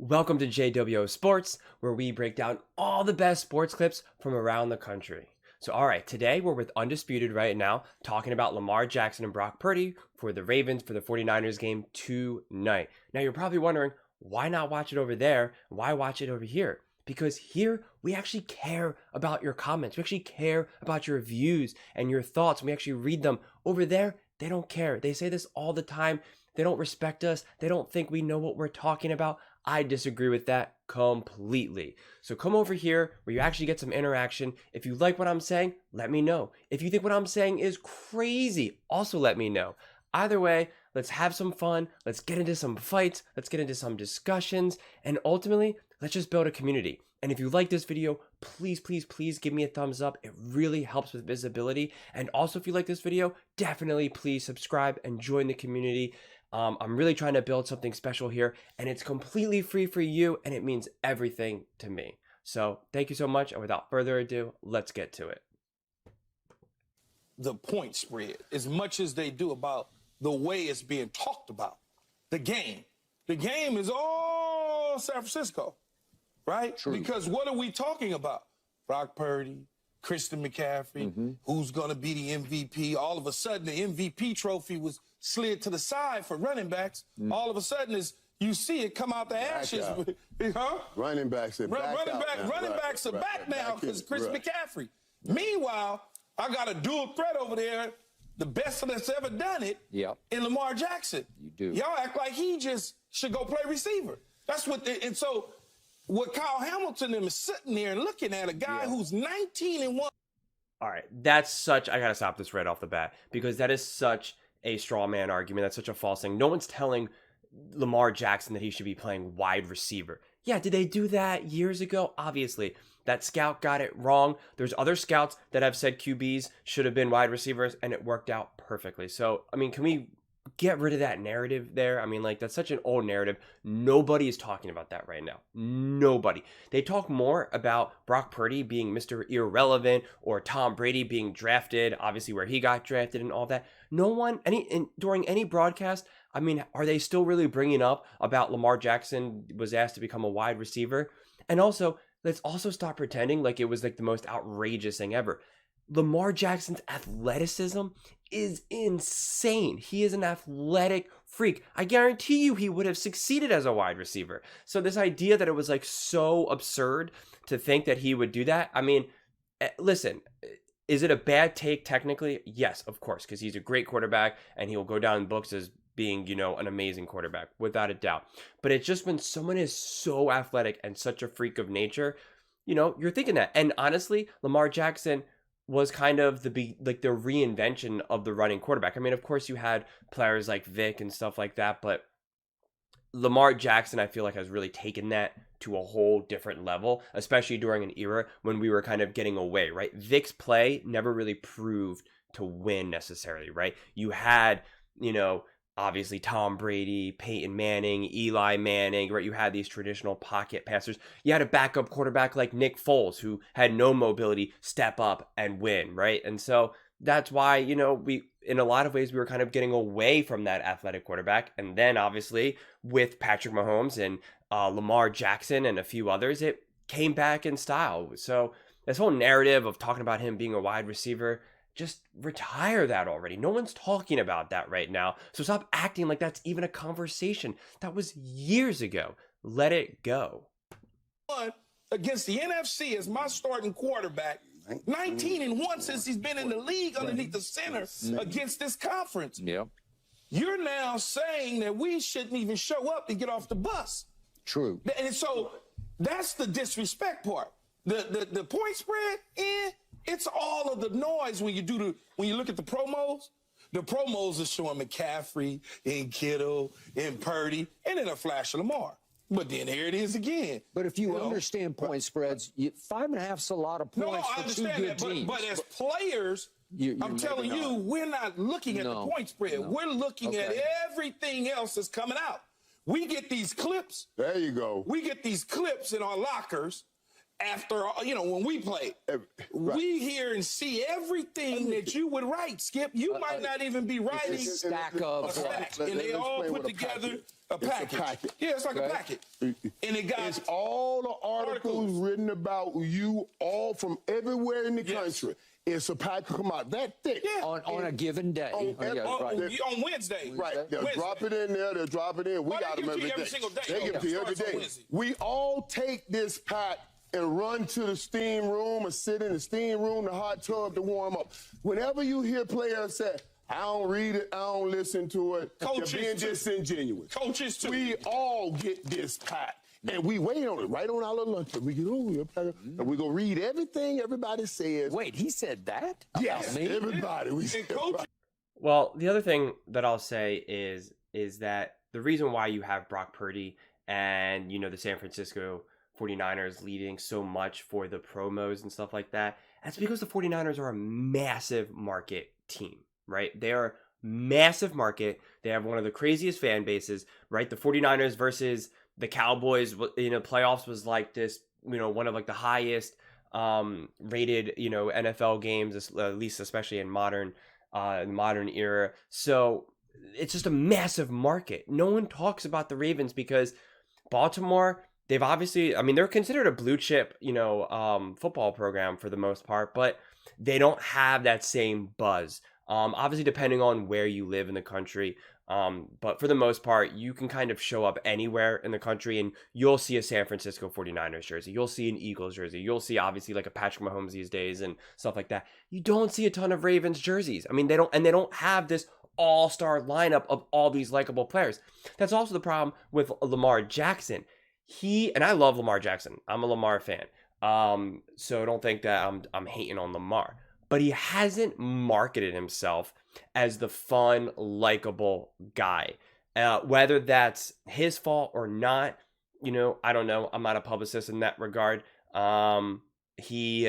Welcome to JWO Sports, where we break down all the best sports clips from around the country. So, all right, today we're with Undisputed right now, talking about Lamar Jackson and Brock Purdy for the Ravens for the 49ers game tonight. Now, you're probably wondering, why not watch it over there? Why watch it over here? Because here, we actually care about your comments. We actually care about your views and your thoughts. We actually read them. Over there, they don't care. They say this all the time. They don't respect us. They don't think we know what we're talking about. I disagree with that completely. So come over here where you actually get some interaction. If you like what I'm saying, let me know. If you think what I'm saying is crazy, also let me know. Either way, let's have some fun. Let's get into some fights. Let's get into some discussions. And ultimately, let's just build a community. And if you like this video, please, please, please give me a thumbs up. It really helps with visibility. And also, if you like this video, definitely please subscribe and join the community. I'm really trying to build something special here, and it's completely free for you, and it means everything to me. So thank you so much, and without further ado, let's get to it. The point spread as much as they do about the way it's being talked about. The game. The game is all San Francisco, right? True. Because what are we talking about? Brock Purdy, Christian McCaffrey, who's going to be the MVP. All of a sudden, the MVP trophy was slid to the side for running backs. All of a sudden, you see it come out the ashes. Huh? Running backs are back Running backs are back now because Chris McCaffrey. Meanwhile, I got a dual threat over there, the best that's ever done it, in Lamar Jackson. You do. Y'all act like he just should go play receiver. That's what and so what Kyle Hamilton is sitting there and looking at a guy who's 19-1. All right, that's such, I gotta stop this right off the bat, because that is such a straw man argument. That's such a false thing. No one's telling Lamar Jackson that he should be playing wide receiver. Yeah, did they do that years ago? Obviously. That scout got it wrong. There's other scouts that have said QBs should have been wide receivers, and it worked out perfectly. So, I mean, can we get rid of that narrative there? I mean, like, that's such an old narrative. Nobody is talking about that right now. Nobody. They talk more about Brock Purdy being Mr. Irrelevant or Tom Brady being drafted, obviously where he got drafted and all that. No one, during any broadcast, I mean, are they still really bringing up about Lamar Jackson was asked to become a wide receiver? And also, let's also stop pretending like it was like the most outrageous thing ever. Lamar Jackson's athleticism is insane. He is an athletic freak. I guarantee you he would have succeeded as a wide receiver. So this idea that it was like so absurd to think that he would do that, I mean, listen, is it a bad take technically? Yes, of course, because he's a great quarterback and he will go down in books as being, you know, an amazing quarterback, without a doubt. But it's just when someone is so athletic and such a freak of nature, you know, you're thinking that. And honestly, Lamar Jackson was kind of the reinvention of the running quarterback. I mean, of course, you had players like Vic and stuff like that, but Lamar Jackson, I feel like, has really taken that to a whole different level, especially during an era when we were kind of getting away, right? Vic's play never really proved to win necessarily, right? You had, you know, obviously Tom Brady, Peyton Manning, Eli Manning, right? You had these traditional pocket passers. You had a backup quarterback like Nick Foles, who had no mobility, step up and win, right? And so that's why, you know, we, in a lot of ways, we were kind of getting away from that athletic quarterback. And then obviously with Patrick Mahomes and Lamar Jackson and a few others, it came back in style. So this whole narrative of talking about him being a wide receiver, just retire that already. No one's talking about that right now. So stop acting like that's even a conversation. That was years ago. Let it go. Against the NFC as my starting quarterback, 19-1 since he's been in the league underneath the center against this conference. Yeah. You're now saying that we shouldn't even show up and get off the bus. True. And so that's the disrespect part. The point spread, it's all of the noise when you look at the promos. The promos are showing McCaffrey and Kittle and Purdy, and then a flash of Lamar. But then here it is again. But if you understand point spreads, 5.5's a lot of points I for two understand good that, teams. But as players, I'm telling you, we're not looking at the point spread. We're looking at everything else that's coming out. We get these clips. There you go. We get these clips in our lockers, after, when we play. Right. We hear and see everything that you would write, Skip. You might not even be writing It's a stack of a stack, Let- and they let's all explain put what a together packet is. a It's a package. packet. Yeah, it's like Okay. a packet. And it got It's all the articles written about you, all from everywhere in the country. It's a packet come out that thick. Yeah. on a given day. On every- on Wednesday. Right, they'll Wednesday. drop it in there. They'll drop it in. We Oh, they got them give it to every you every day. single day. They give it to you every Starts on day. Wednesday. We all take this pack and run to the steam room or sit in the steam room, the hot tub to warm up. Whenever you hear players say, I don't read it, I don't listen to it, Coaches you're being too. disingenuous. Coaches too. We all get this pack. And we wait on it right on our little lunch. We get over here, and we go read everything everybody says. Wait, he said that? Yes, About me? everybody. We And said, coaches Well, the other thing that I'll say is that the reason why you have Brock Purdy and, the San Francisco 49ers leading so much for the promos and stuff like that, that's because the 49ers are a massive market team, right? They are massive market. They have one of the craziest fan bases, right? The 49ers versus the Cowboys, playoffs was like this, one of like the highest rated, NFL games, at least especially in modern era. So it's just a massive market. No one talks about the Ravens because Baltimore, they've obviously, they're considered a blue chip, football program for the most part, but they don't have that same buzz. Obviously depending on where you live in the country. But for the most part, you can kind of show up anywhere in the country and you'll see a San Francisco 49ers jersey. You'll see an Eagles jersey. You'll see obviously like a Patrick Mahomes these days and stuff like that. You don't see a ton of Ravens jerseys. They don't have this all-star lineup of all these likable players. That's also the problem with Lamar Jackson. And I love Lamar Jackson. I'm a Lamar fan. So don't think that I'm hating on Lamar. But he hasn't marketed himself as the fun, likable guy. Whether that's his fault or not, I don't know. I'm not a publicist in that regard. He's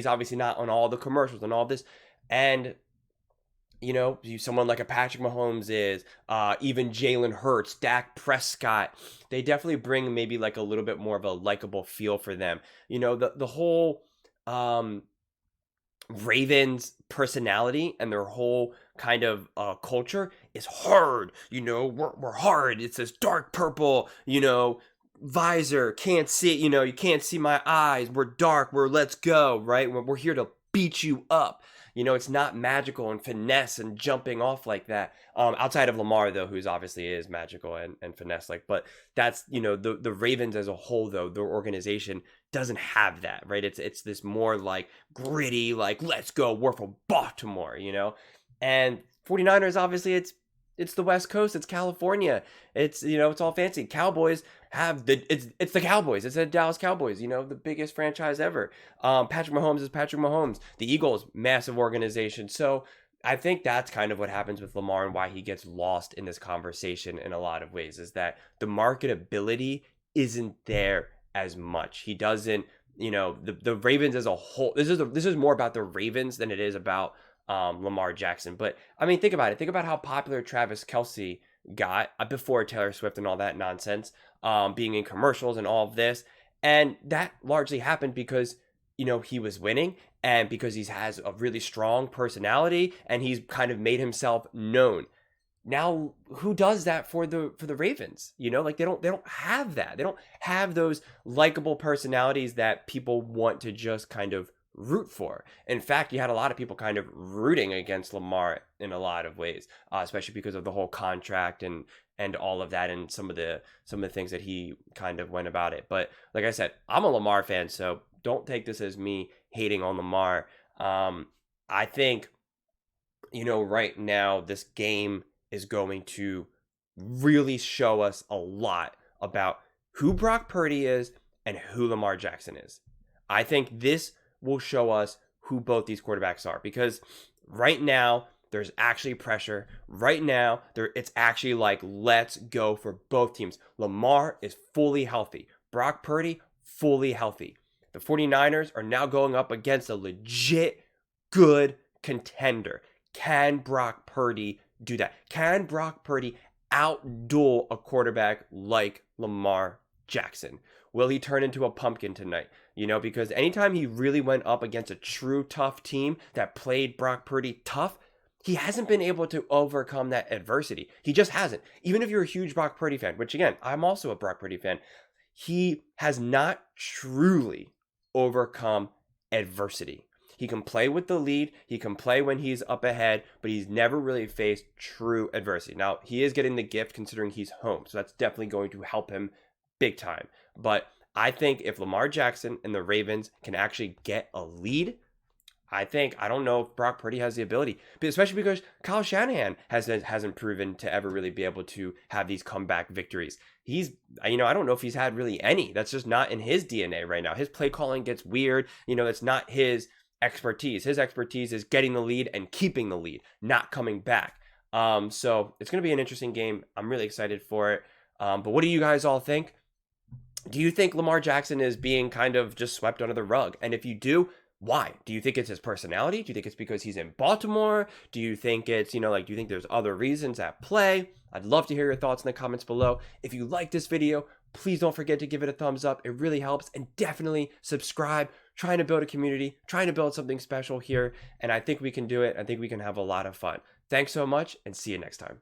obviously not on all the commercials and all this. And, someone like a Patrick Mahomes is, even Jalen Hurts, Dak Prescott, they definitely bring maybe like a little bit more of a likable feel for them. The whole Ravens personality and their whole kind of culture is hard. We're hard. It's this dark purple, visor. Can't see, you can't see my eyes. We're dark. Let's go, right? We're here to beat you up. It's not magical and finesse and jumping off like that. Outside of Lamar, though, who's obviously is magical and finesse like. But that's, the Ravens as a whole, though, their organization doesn't have that, right? It's this more like gritty, like let's go, we're from Baltimore, And 49ers, obviously, it's the West Coast, it's California, it's it's all fancy. Cowboys have it's the Cowboys, it's the Dallas Cowboys, the biggest franchise ever. Patrick Mahomes is Patrick Mahomes. The Eagles, massive organization. So I think that's kind of what happens with Lamar and why he gets lost in this conversation in a lot of ways, is that the marketability isn't there as much. He doesn't, the Ravens as a whole. This is more about the Ravens than it is about Lamar Jackson. But think about it. Think about how popular Travis Kelce got before Taylor Swift and all that nonsense, being in commercials and all of this. And that largely happened because, he was winning and because he has a really strong personality and he's kind of made himself known. Now, who does that for the Ravens? Like they don't have that. They don't have those likable personalities that people want to just kind of root for. In fact, you had a lot of people kind of rooting against Lamar in a lot of ways, especially because of the whole contract and all of that and some of the things that he kind of went about it. But like I said, I'm a Lamar fan, so don't take this as me hating on Lamar. I think, right now this game is going to really show us a lot about who Brock Purdy is and who Lamar Jackson is. I think this will show us who both these quarterbacks are, because right now there's actually pressure. Right now, it's actually like, let's go for both teams. Lamar is fully healthy. Brock Purdy, fully healthy. The 49ers are now going up against a legit good contender. Can Brock Purdy do that? Can Brock Purdy outduel a quarterback like Lamar Jackson? Will he turn into a pumpkin tonight? You know, because anytime he really went up against a true tough team that played Brock Purdy tough, he hasn't been able to overcome that adversity. He just hasn't. Even if you're a huge Brock Purdy fan, which again, I'm also a Brock Purdy fan, he has not truly overcome adversity. He can play with the lead. He can play when he's up ahead, but he's never really faced true adversity. Now, he is getting the gift considering he's home, so that's definitely going to help him big time. But I think if Lamar Jackson and the Ravens can actually get a lead, I don't know if Brock Purdy has the ability, but especially because Kyle Shanahan hasn't proven to ever really be able to have these comeback victories. I don't know if he's had really any. That's just not in his DNA right now. His play calling gets weird. That's not his expertise. His expertise is getting the lead and keeping the lead, not coming back. So it's going to be an interesting game. I'm really excited for it. But what do you guys all think? Do you think Lamar Jackson is being kind of just swept under the rug? And if you do, why? Do you think it's his personality? Do you think it's because he's in Baltimore? Do you think it's, do you think there's other reasons at play? I'd love to hear your thoughts in the comments below. If you like this video, please don't forget to give it a thumbs up. It really helps. And definitely subscribe. Trying to build a community, trying to build something special here. And I think we can do it. I think we can have a lot of fun. Thanks so much and see you next time.